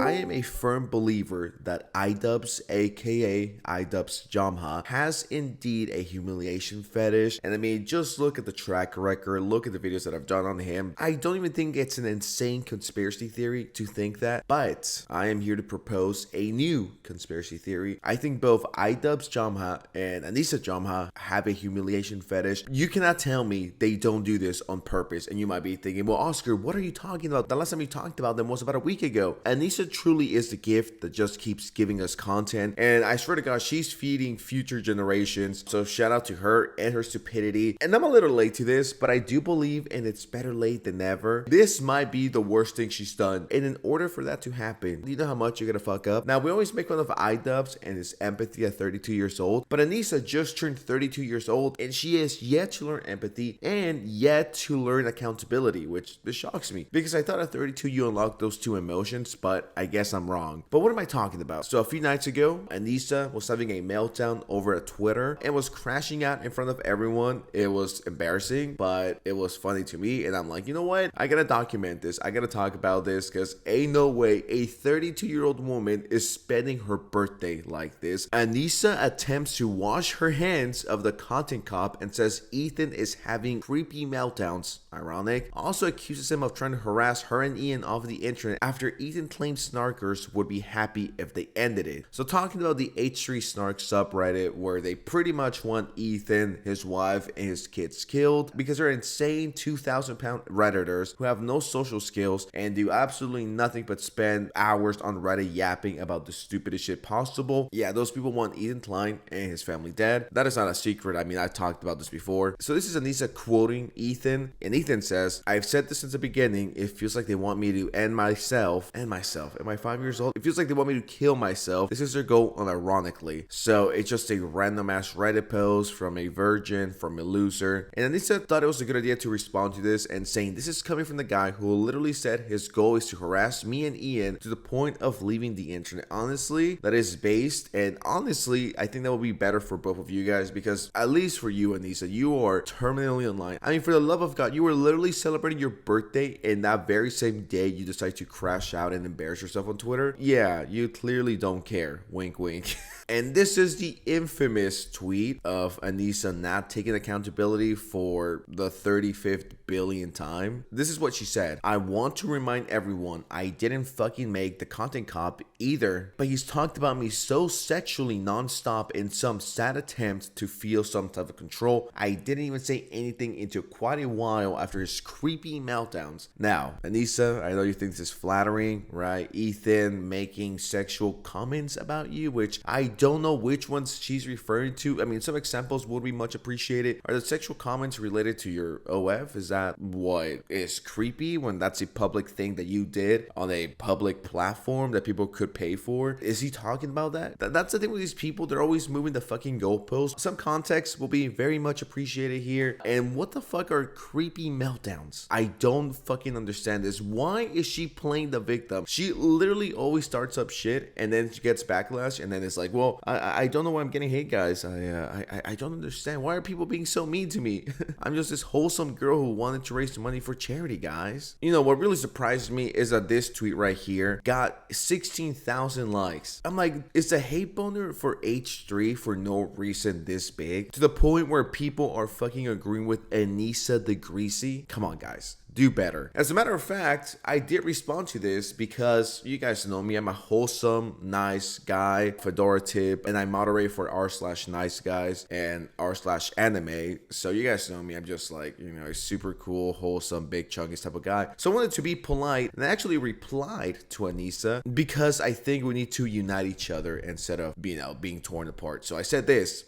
I am a firm believer that Idubbbz, aka Idubbbz Jomha, has indeed a humiliation fetish. And I mean, just look at the track record, look at the videos that I've done on him. I don't even think it's an insane conspiracy theory to think that, but I am here to propose a new conspiracy theory. I think both Idubbbz Jomha and Anisa Jomha have a humiliation fetish. You cannot tell me they don't do this on purpose. And you might be thinking, well, Oscar, what are you talking about? The last time you talked about them was about a week ago. Anisa truly is the gift that just keeps giving us content, and I swear to God, she's feeding future generations. So shout out to her and her stupidity. And I'm a little late to this, but I do believe, and it's better late than never, this might be the worst thing she's done. And in order for that to happen, you know how much you're gonna fuck up? Now, we always make fun of Idubbbz and his empathy at 32 years old, but Anisa just turned 32 years old, and she is yet to learn empathy and yet to learn accountability, which this shocks me, because I thought at 32 you unlocked those two emotions, but I guess I'm wrong. But what am I talking about? So a few nights ago, Anisa was having a meltdown over at Twitter and was crashing out in front of everyone. It was embarrassing, but it was funny to me. And I'm like, you know what? I gotta document this. I gotta talk about this, because ain't no way a 32-year-old woman is spending her birthday like this. Anisa attempts to wash her hands of the content cop and says Ethan is having creepy meltdowns. Ironic. Also accuses him of trying to harass her and Ian off the internet after Ethan claims snarkers would be happy if they ended it. So talking about the H3 Snark subreddit, where they pretty much want Ethan, his wife, and his kids killed because they're insane 2,000-pound Redditors who have no social skills and do absolutely nothing but spend hours on Reddit yapping about the stupidest shit possible. Yeah, those people want Ethan Klein and his family dead. That is not a secret. I mean, I've talked about this before. So this is Anisa quoting Ethan, and Ethan says, "I've said this since the beginning. It feels like they want me to end myself. Am I 5 years old? It feels like they want me to kill myself. This is their goal, unironically." So it's just a random ass Reddit post from a virgin, from a loser. And Anisa thought it was a good idea to respond to this and saying, this is coming from the guy who literally said his goal is to harass me and Ian to the point of leaving the internet. Honestly, that is based, and honestly, I think that would be better for both of you guys, because at least for you, Anisa, you are terminally online. I mean, for the love of God, you were literally celebrating your birthday, and that very same day you decide to crash out and embarrass yourself on Twitter. Yeah, you clearly don't care. Wink, wink. And this is the infamous tweet of Anisa not taking accountability for the 35th billion time. This is what she said. "I want to remind everyone I didn't fucking make the content cop either, but he's talked about me so sexually nonstop in some sad attempt to feel some type of control. I didn't even say anything into quite a while after his creepy meltdowns." Now, Anisa, I know you think this is flattering, right? Ethan making sexual comments about you, which I don't know which ones she's referring to. I mean, some examples would be much appreciated. Are the sexual comments related to your OF? Is that what is creepy when that's a public thing that you did on a public platform that people could pay for? Is he talking about that? That's the thing with these people. They're always moving the fucking goalposts. Some context will be very much appreciated here. And what the fuck are creepy meltdowns? I don't fucking understand this. Why is she playing the victim? She literally always starts up shit and then she gets backlash, and then it's like, well, I don't know why I'm getting hate, guys. I don't understand. Why are people being so mean to me? I'm just this wholesome girl who wanted to raise money for charity, guys. You know, what really surprised me is that this tweet right here got 16,000 likes. I'm like, it's a hate boner for H3 for no reason this big, to the point where people are fucking agreeing with Anisa the Greasy. Come on, guys. Do better. As a matter of fact, I did respond to this because you guys know me. I'm a wholesome, nice guy, fedora tip, and I moderate for r/nice guys and r/anime. So you guys know me. I'm just like, you know, a super cool, wholesome, big chunky type of guy. So I wanted to be polite, and I actually replied to Anisa because I think we need to unite each other instead of, you know, being torn apart. So I said this,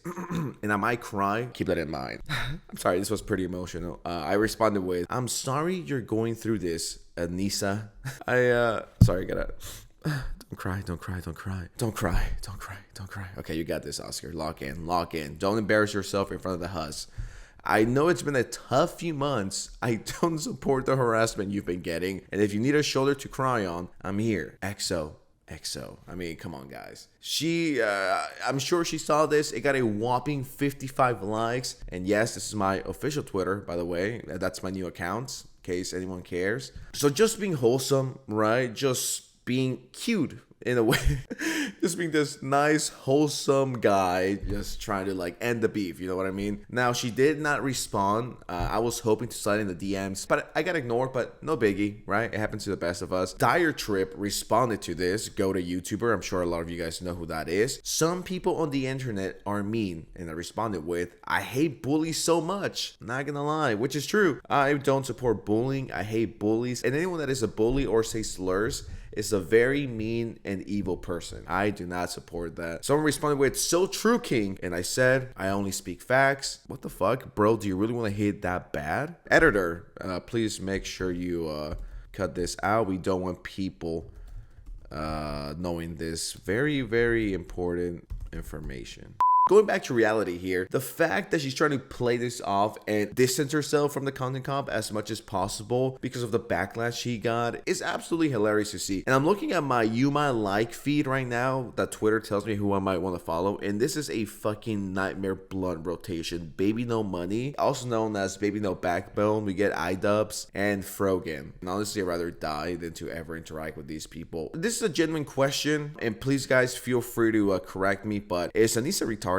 and I might cry. Keep that in mind. I'm sorry, this was pretty emotional. I responded with, "I'm sorry you're going through this, Anisa." Sorry, gotta. Don't cry. Okay, you got this, Oscar. Lock in. Don't embarrass yourself in front of the hus. I know it's been a tough few months. I don't support the harassment you've been getting. And if you need a shoulder to cry on, I'm here. XO. I mean, come on, guys. I'm sure she saw this. It got a whopping 55 likes. And yes, this is my official Twitter, by the way. That's my new account, in case anyone cares. So just being wholesome, right? Just being cute in a way. Just being this nice, wholesome guy, just trying to like end the beef, you know what I mean? Now, she did not respond. I was hoping to slide in the DMs, but I got ignored, but no biggie, right? It happens to the best of us. Dire Trip responded to this. Go to YouTuber. I'm sure a lot of you guys know who that is. Some people on the internet are mean, and I responded with, I hate bullies so much. Not gonna lie, which is true. I don't support bullying. I hate bullies, and anyone that is a bully or say slurs is a very mean and evil person. I do not support that. Someone responded with, so true, King. And I said, I only speak facts. What the fuck? Bro, do you really want to hate that bad? Editor, please make sure you cut this out. We don't want people knowing this very, very important information. Going back to reality here, the fact that she's trying to play this off and distance herself from the content comp as much as possible because of the backlash she got is absolutely hilarious to see. And I'm looking at my You Might Like feed right now that Twitter tells me who I might want to follow, and this is a fucking nightmare blunt rotation. Baby No Money, also known as Baby No Backbone. We get Idubbbz and Frogan. And honestly, I'd rather die than to ever interact with these people. This is a genuine question, and please guys feel free to correct me, but is Anisa retarded?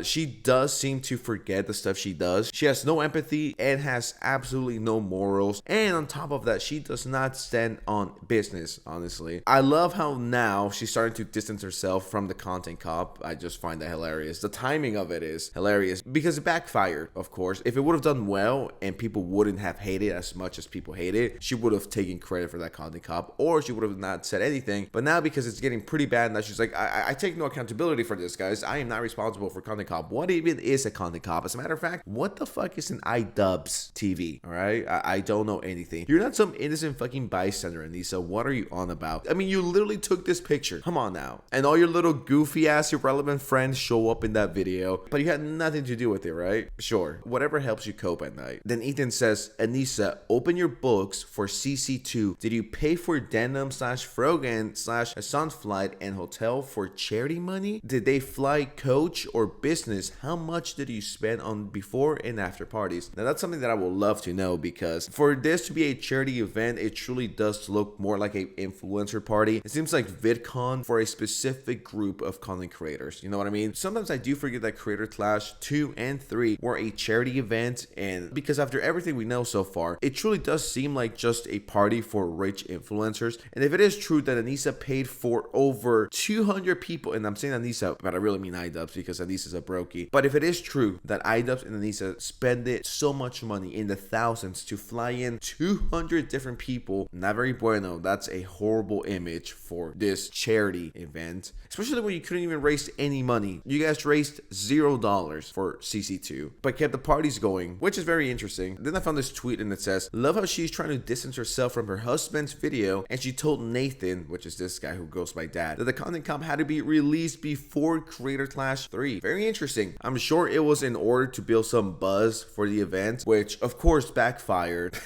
She does seem to forget the stuff she does. She has no empathy and has absolutely no morals, and on top of that, she does not stand on business. Honestly, I love how now she's starting to distance herself from the content cop. I just find that hilarious. The timing of it is hilarious because it backfired, of course. If it would have done well and people wouldn't have hated as much as people hate it, she would have taken credit for that content cop, or she would have not said anything. But now, because it's getting pretty bad, now she's like, I take no accountability for this, guys. I am not responsible for content cop. What even is a content cop? As a matter of fact, what the fuck is an Idubbbz TV? All right, I don't know anything. You're not some innocent fucking bystander, Anisa. What are you on about? I mean, you literally took this picture. Come on now. And all your little goofy ass irrelevant friends show up in that video, but you had nothing to do with it, right? Sure, whatever helps you cope at night. Then Ethan says, Anisa, open your books for CC2. Did you pay for denim / Frogan / Hassan flight and hotel for charity money? Did they fly coach or business? How much did you spend on before and after parties? Now, that's something that I would love to know, because for this to be a charity event, it truly does look more like an influencer party. It seems like VidCon for a specific group of content creators. You know what I mean? Sometimes I do forget that Creator Clash 2 and 3 were a charity event, and because after everything we know so far, it truly does seem like just a party for rich influencers. And if it is true that Anisa paid for over 200 people, and I'm saying Anisa, but I really mean Idubbbz, because Anisa's a brokey. But if it is true that Idubbbz and Anisa spend it so much money in the thousands to fly in 200 different people, not very bueno. That's a horrible image for this charity event, especially when you couldn't even raise any money. You guys raised $0 for CC2, but kept the parties going, which is very interesting. Then I found this tweet and it says, love how she's trying to distance herself from her husband's video, and she told Nathan, which is this guy who goes by Dad, that the content comp had to be released before Creator Clash 3. Very interesting. I'm sure it was in order to build some buzz for the event, which of course backfired.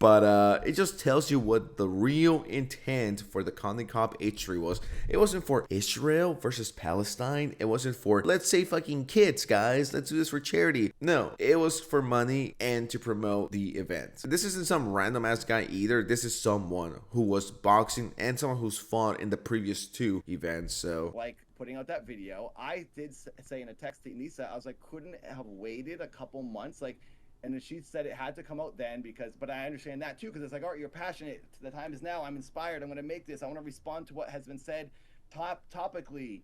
But it just tells you what the real intent for the content comp H3 was. It wasn't for Israel versus Palestine. It wasn't for, let's say, fucking kids, guys, let's do this for charity. No, it was for money and to promote the event. This isn't some random ass guy either. This is someone who was boxing and someone who's fought in the previous 2 events. So like putting out that video, I did say in a text to Anisa, I was like, couldn't have waited a couple months, like. And then she said it had to come out then because, but I understand that too, because it's like, all right, you're passionate. The time is now. I'm inspired. I'm going to make this. I want to respond to what has been said topically,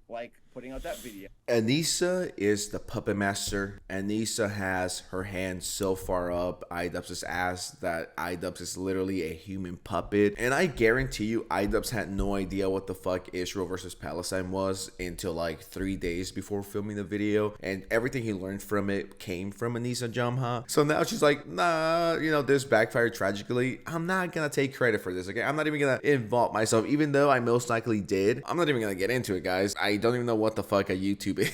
like putting out that video. Anisa is the puppet master. Anisa has her hand so far up Idubbbz's ass that Idubbbz is literally a human puppet. And I guarantee you, Idubbbz had no idea what the fuck Israel versus Palestine was until like 3 days before filming the video. And everything he learned from it came from Anisa Jomha. So now she's like, nah, you know, this backfired tragically. I'm not gonna take credit for this, okay? I'm not even gonna involve myself, even though I most likely did. I'm not even gonna get into it, guys. I don't even know what the fuck a YouTube is.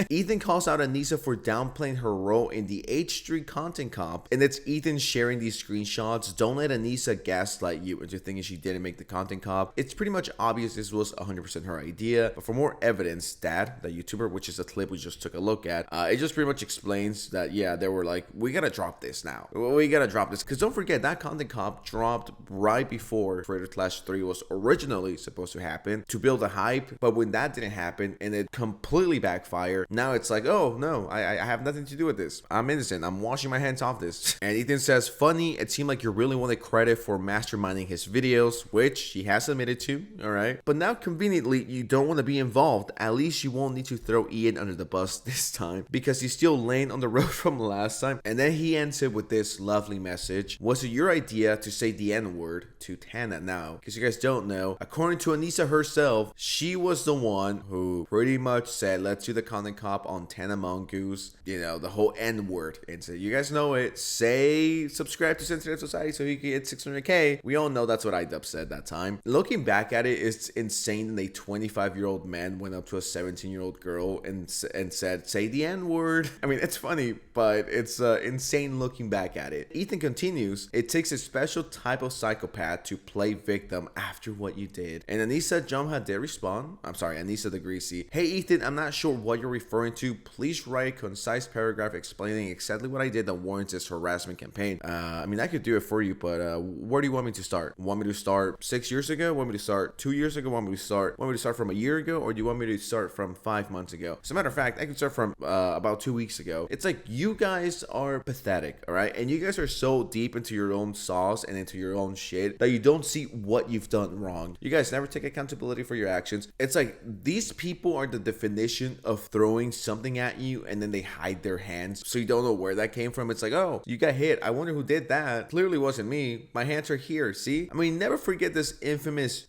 Ethan calls out Anisa for downplaying her role in the H3 content comp, and it's Ethan sharing these screenshots. Don't let Anisa gaslight you into thinking she didn't make the content comp. It's pretty much obvious this was 100% her idea, but for more evidence, Dad, the YouTuber, which is a clip we just took a look at, it just pretty much explains that, yeah, they were like, we gotta drop this now. We gotta drop this, because don't forget, that content comp dropped right before Creator Clash 3 was originally supposed to happen to build a hype, but when that didn't happen and it completely backfired, now it's like, oh no, I have nothing to do with this. I'm innocent. I'm washing my hands off this. And Ethan says, funny, it seemed like you really wanted credit for masterminding his videos, which he has admitted to, alright? But now conveniently, you don't want to be involved. At least you won't need to throw Ian under the bus this time, because he's still laying on the road from last time. And then he ends it with this lovely message. Was it your idea to say the N-word to Tana now? Because you guys don't know, according to Anisa herself, she was the one who pretty much said, let's do the content cop on Tana Mongoose, you know, the whole N-word. And so you guys know it. Say subscribe to Sensitive Society so he can get 600k. We all know that's what Idubbbz said that time. Looking back at it, it's insane that a 25-year-old man went up to a 17-year-old girl and said, say the N-word. I mean, it's funny, but it's insane looking back at it. Ethan continues, it takes a special type of psychopath to play victim after what you did. And Anisa Jomha did respond. I'm sorry, Anisa the Greasy. Hey Ethan, I'm not sure what you're referring to. Please write a concise paragraph explaining exactly what I did that warrants this harassment campaign. I mean, I could do it for you, but where do you want me to start? Want me to start 6 years ago? Want me to start 2 years ago? Want me to start from a year ago? Or do you want me to start from 5 months ago? As a matter of fact, I could start from about 2 weeks ago. It's like, you guys are pathetic, all right? And you guys are so deep into your own sauce and into your own shit that you don't see what you've done wrong. You guys never take accountability for your actions. It's like, these people are the definition of throwing something at you and then they hide their hands so you don't know where that came from. It's like, oh, you got hit. I wonder who did that. Clearly wasn't me. My hands are here. See? I mean, never forget this infamous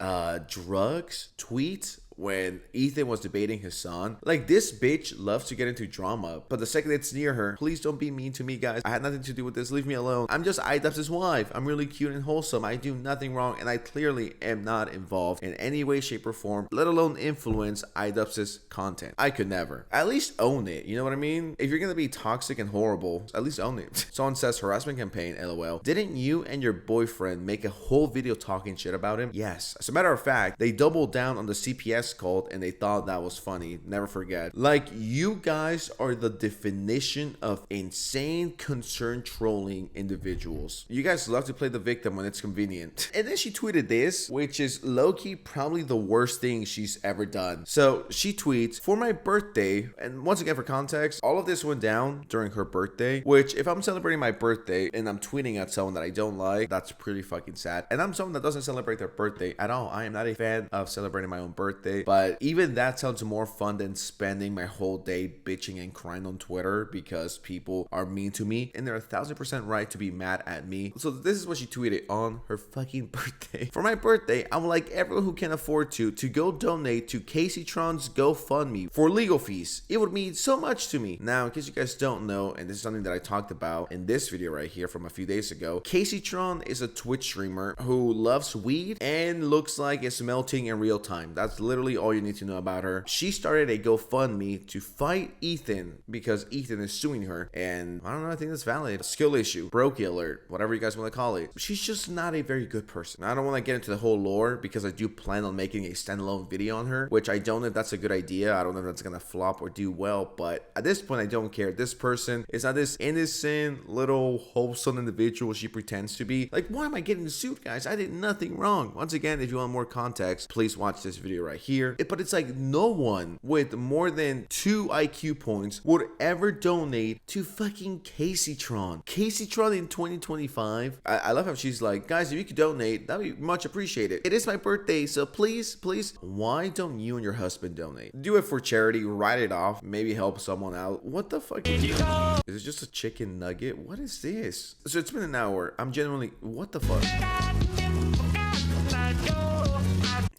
drugs tweet when Ethan was debating his son. Like, this bitch loves to get into drama, but the second it's near her, please don't be mean to me, guys. I had nothing to do with this. Leave me alone. I'm just Idubbbz' wife. I'm really cute and wholesome. I do nothing wrong, and I clearly am not involved in any way, shape, or form, let alone influence Idubbbz' content. I could never. At least own it. You know what I mean? If you're gonna be toxic and horrible, at least own it. Someone says, harassment campaign, lol. Didn't you and your boyfriend make a whole video talking shit about him? Yes. As a matter of fact, they doubled down on the CPS cult and they thought that was funny. Never forget. Like, you guys are the definition of insane concern trolling individuals. You guys love to play the victim when it's convenient. And then she tweeted this, which is low-key probably the worst thing she's ever done. So she tweets, for my birthday, and once again for context, all of this went down during her birthday, which if I'm celebrating my birthday and I'm tweeting at someone that I don't like, that's pretty fucking sad. And I'm someone that doesn't celebrate their birthday at all. I am not a fan of celebrating my own birthday, but even that sounds more fun than spending my whole day bitching and crying on Twitter because people are mean to me, and they're 1000% right to be mad at me. So this is what she tweeted on her fucking birthday. For my birthday, I would like everyone who can afford to go donate to Caseytron's GoFundMe for legal fees. It would mean so much to me. Now, in case you guys don't know, and this is something that I talked about in this video right here from a few days ago, Caseytron is a Twitch streamer who loves weed and looks like it's melting in real time. That's literally all you need to know about her. She started a GoFundMe to fight Ethan because Ethan is suing her, and I don't know, I think that's valid. Skill issue, brokey alert, whatever you guys want to call it. She's just not a very good person. I don't want to get into the whole lore because I do plan on making a standalone video on her, which I don't know if that's a good idea. I don't know if that's gonna flop or do well, but at this point I don't care. This person is not this innocent little wholesome individual she pretends to be. Like, why am I getting sued, guys? I did nothing wrong. Once again, if you want more context, please watch this video right here. But it's like, no one with more than 2 IQ points would ever donate to fucking Caseytron. Caseytron in 2025. I love how she's like, guys, if you could donate, that'd be much appreciated. It is my birthday, so please, why don't you and your husband donate? Do it for charity, write it off, maybe help someone out. What the fuck is this? Is it just a chicken nugget? What is this? So it's been an hour. I'm genuinely, what the fuck?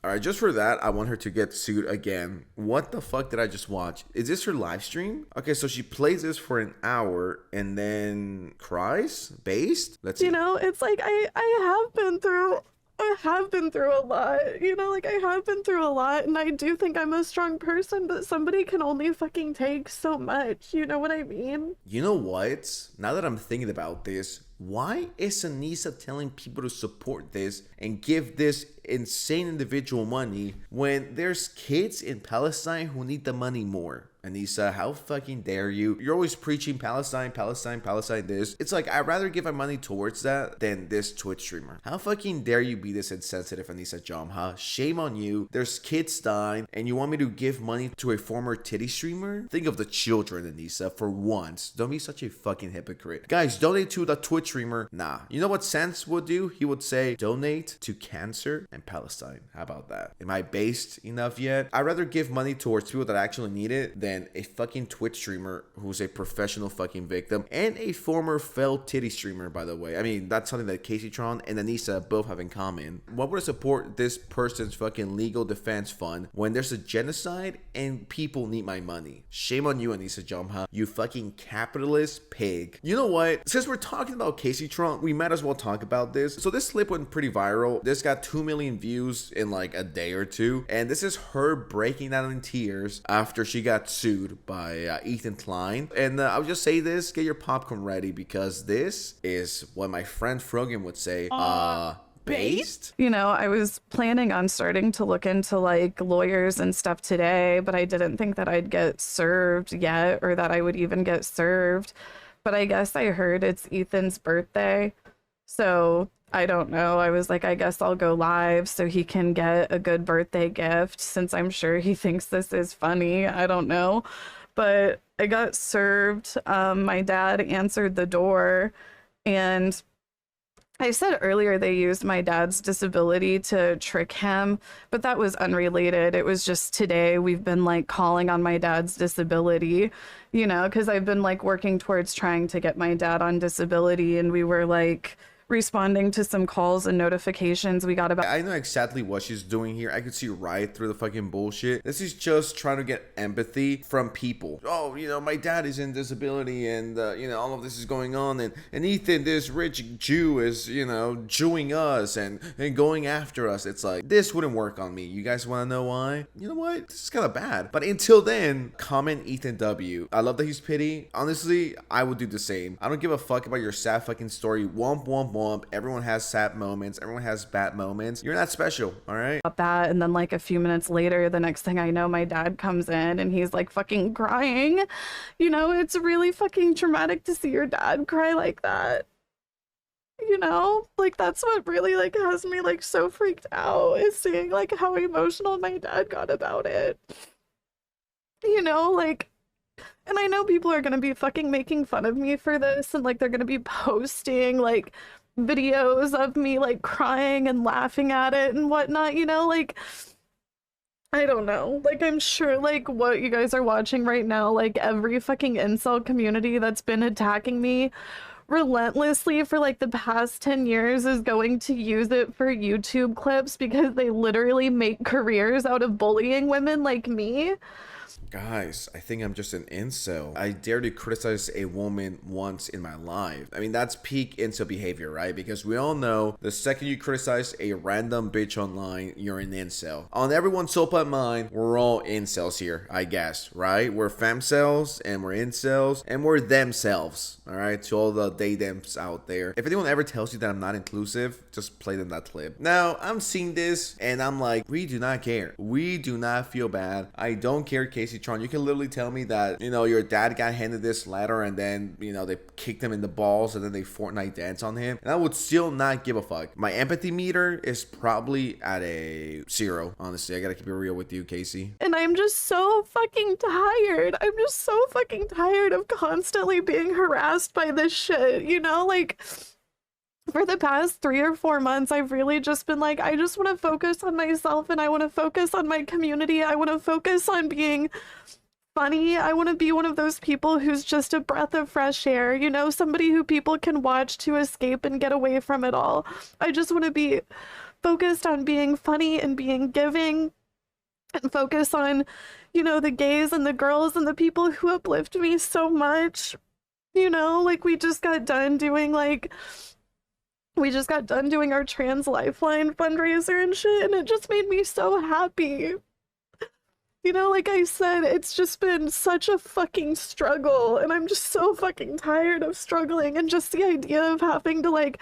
Alright, just for that, I want her to get sued again. What the fuck did I just watch? Is this her live stream? Okay, so she plays this for an hour and then cries? Based? Let's see. You know, it's like I have been through I have been through a lot, you know, like I have been through a lot, and I do think I'm a strong person, but somebody can only fucking take so much, you know what I mean? You know what? Now that I'm thinking about this, why is Anisa telling people to support this and give this insane individual money when there's kids in Palestine who need the money more? Anisa, how fucking dare you? You're always preaching Palestine, Palestine, Palestine this. It's like, I'd rather give my money towards that than this Twitch streamer. How fucking dare you be this insensitive, Anisa Jomha? Shame on you. There's kids dying, and you want me to give money to a former titty streamer? Think of the children, Anisa, for once. Don't be such a fucking hypocrite. Guys, donate to the Twitch streamer. Nah. You know what Sense would do? He would say, donate to cancer and Palestine. How about that? Am I based enough yet? I'd rather give money towards people that actually need it than a fucking Twitch streamer who's a professional fucking victim and a former failed titty streamer, by the way. I mean, that's something that Caseytron and Anisa both have in common. Why would I support this person's fucking legal defense fund when there's a genocide and people need my money? Shame on you, Anisa Jomha, you fucking capitalist pig. You know what? Since we're talking about Caseytron, we might as well talk about this. So this clip went pretty viral. This got 2 million views in like a day or two, and this is her breaking down in tears after she got sued by Ethan Klein. And I'll just say this, get your popcorn ready, because this is what my friend Frogan would say, based? You know, I was planning on starting to look into like lawyers and stuff today, but I didn't think that I'd get served yet, or that I would even get served. But I guess I heard it's Ethan's birthday, so I don't know. I was like, I guess I'll go live so he can get a good birthday gift, since I'm sure he thinks this is funny. I don't know. But I got served. My dad answered the door, and I said earlier they used my dad's disability to trick him, but that was unrelated. It was just today we've been like calling on my dad's disability, you know, because I've been like working towards trying to get my dad on disability, and we were like responding to some calls and notifications we got about. I know exactly what she's doing here. I could see right through the fucking bullshit. This is just trying to get empathy from people. Oh, you know, my dad is in disability, and you know, all of this is going on, and Ethan, this rich Jew, is, you know, Jewing us and going after us. It's like, this wouldn't work on me. You guys want to know why? You know what? This is kind of bad. But until then, comment Ethan W. I love that he's pity. Honestly, I would do the same. I don't give a fuck about your sad fucking story. Womp womp womp. Everyone has sad moments. Everyone has bad moments. You're not special, all right? That, and then like a few minutes later, the next thing I know, my dad comes in and he's like fucking crying. You know, it's really fucking traumatic to see your dad cry like that. You know, like that's what really like has me like so freaked out, is seeing like how emotional my dad got about it. You know, like, and I know people are gonna be fucking making fun of me for this, and like they're gonna be posting like videos of me like crying and laughing at it and whatnot, you know, like I don't know, like I'm sure like what you guys are watching right now, like every fucking incel community that's been attacking me relentlessly for like the past 10 years is going to use it for YouTube clips, because they literally make careers out of bullying women like me. Guys, I think I'm just an incel. I dare to criticize a woman once in my life. I mean, that's peak incel behavior, right? Because we all know the second you criticize a random bitch online, you're an incel. On everyone's soul but mine, we're all incels here, I guess, right? We're femcells, and we're incels, and we're themselves, all right? To all the they-thems out there. If anyone ever tells you that I'm not inclusive, just play them that clip. Now, I'm seeing this, and I'm like, we do not care. We do not feel bad. I don't care, Caseytron. You can literally tell me that, you know, your dad got handed this ladder, and then, you know, they kicked him in the balls, and then they Fortnite dance on him, and I would still not give a fuck. My empathy meter is probably at a 0, honestly. I gotta keep it real with you, Casey. And I'm just so fucking tired. I'm just so fucking tired of constantly being harassed by this shit, you know, like for the past 3 or 4 months, I've really just been like, I just want to focus on myself, and I want to focus on my community. I want to focus on being funny. I want to be one of those people who's just a breath of fresh air, you know, somebody who people can watch to escape and get away from it all. I just want to be focused on being funny and being giving, and focus on, you know, the gays and the girls and the people who uplift me so much. You know, like we just got done doing like We just got done doing our trans lifeline fundraiser and shit, and it just made me so happy. You know, like I said, it's just been such a fucking struggle, and I'm just so fucking tired of struggling, and just the idea of having to like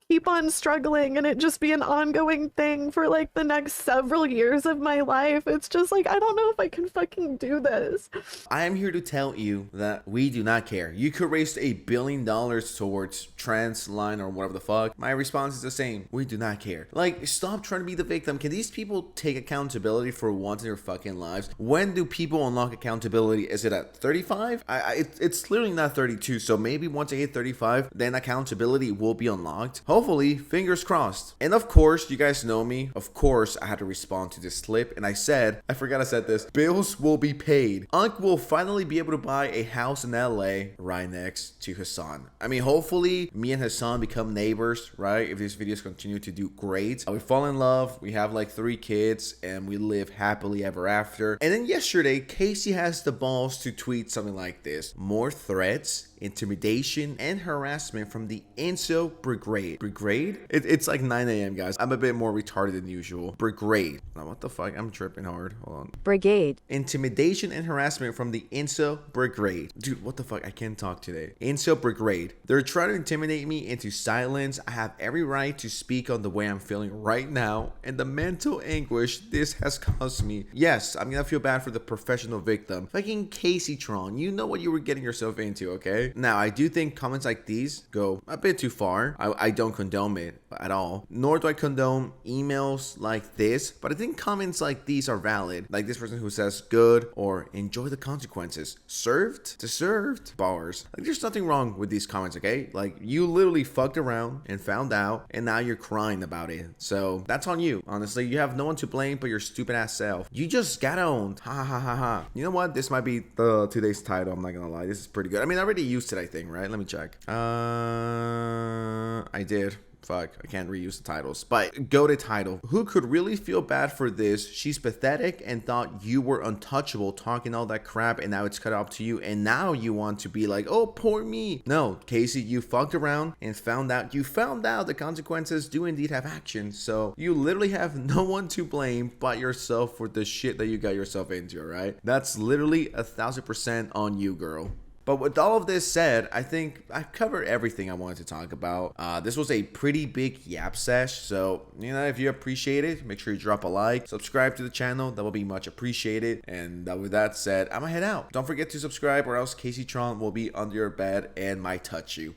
keep on struggling and it just be an ongoing thing for like the next several years of my life. It's just like, I don't know if I can fucking do this. I am here to tell you that we do not care. You could raise $1 billion towards trans line or whatever the fuck. My response is the same. We do not care. Like, stop trying to be the victim. Can these people take accountability for once in their fucking lives? When do people unlock accountability? Is it at 35? It's literally not 32. So maybe once I hit 35, then accountability will be unlocked. Hopefully, fingers crossed. And of course, you guys know me. Of course, I had to respond to this slip. And I said, I forgot I said this, bills will be paid. Unc will finally be able to buy a house in LA right next to Hassan. I mean, hopefully, me and Hassan become neighbors, right? If these videos continue to do great. We fall in love. We have like 3 kids and we live happily ever after. And then yesterday, Casey has the balls to tweet something like this. More threats, intimidation, and harassment from the incel brigade. Brigade? It's like 9 a.m. guys. I'm a bit more retarded than usual. Brigade. Now what the fuck? I'm tripping hard. Hold on. Brigade. Intimidation and harassment from the incel brigade. Dude, what the fuck? I can't talk today. Incel brigade. They're trying to intimidate me into silence. I have every right to speak on the way I'm feeling right now and the mental anguish this has caused me. Yes, I'm gonna feel bad for the professional victim. Fucking Caseytron, you know what you were getting yourself into, okay? Now, I do think comments like these go a bit too far. I don't condone it at all. Nor do I condone emails like this, but I think comments like these are valid. Like this person who says good or enjoy the consequences. Served? Deserved? Bars. Like there's nothing wrong with these comments, okay? Like you literally fucked around and found out and now you're crying about it. So that's on you. Honestly, you have no one to blame but your stupid ass self. You just got owned. Ha ha ha ha. You know what? This might be today's title. I'm not gonna lie. This is pretty good. I mean, I already used it, I think, right? Let me check. I did. Fuck, I can't reuse the titles. But go to title. Who could really feel bad for this? She's pathetic and thought you were untouchable, talking all that crap, and now it's cut off to you. And now you want to be like, oh, poor me. No, Casey, you fucked around and found out the consequences do indeed have action. So you literally have no one to blame but yourself for the shit that you got yourself into, right? That's literally 1000% on you, girl. But with all of this said, I think I've covered everything I wanted to talk about. This was a pretty big yap sesh. So, you know, if you appreciate it, make sure you drop a like, subscribe to the channel. That will be much appreciated. And with that said, I'm gonna head out. Don't forget to subscribe or else Caseytron will be under your bed and might touch you.